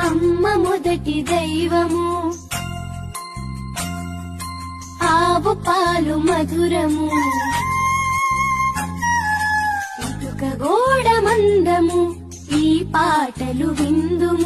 అమ్మ మొదటి దైవము, ఆవు పాలు మధురము, ఇటుక గోడ మందము, ఈ పాటలు విందుము.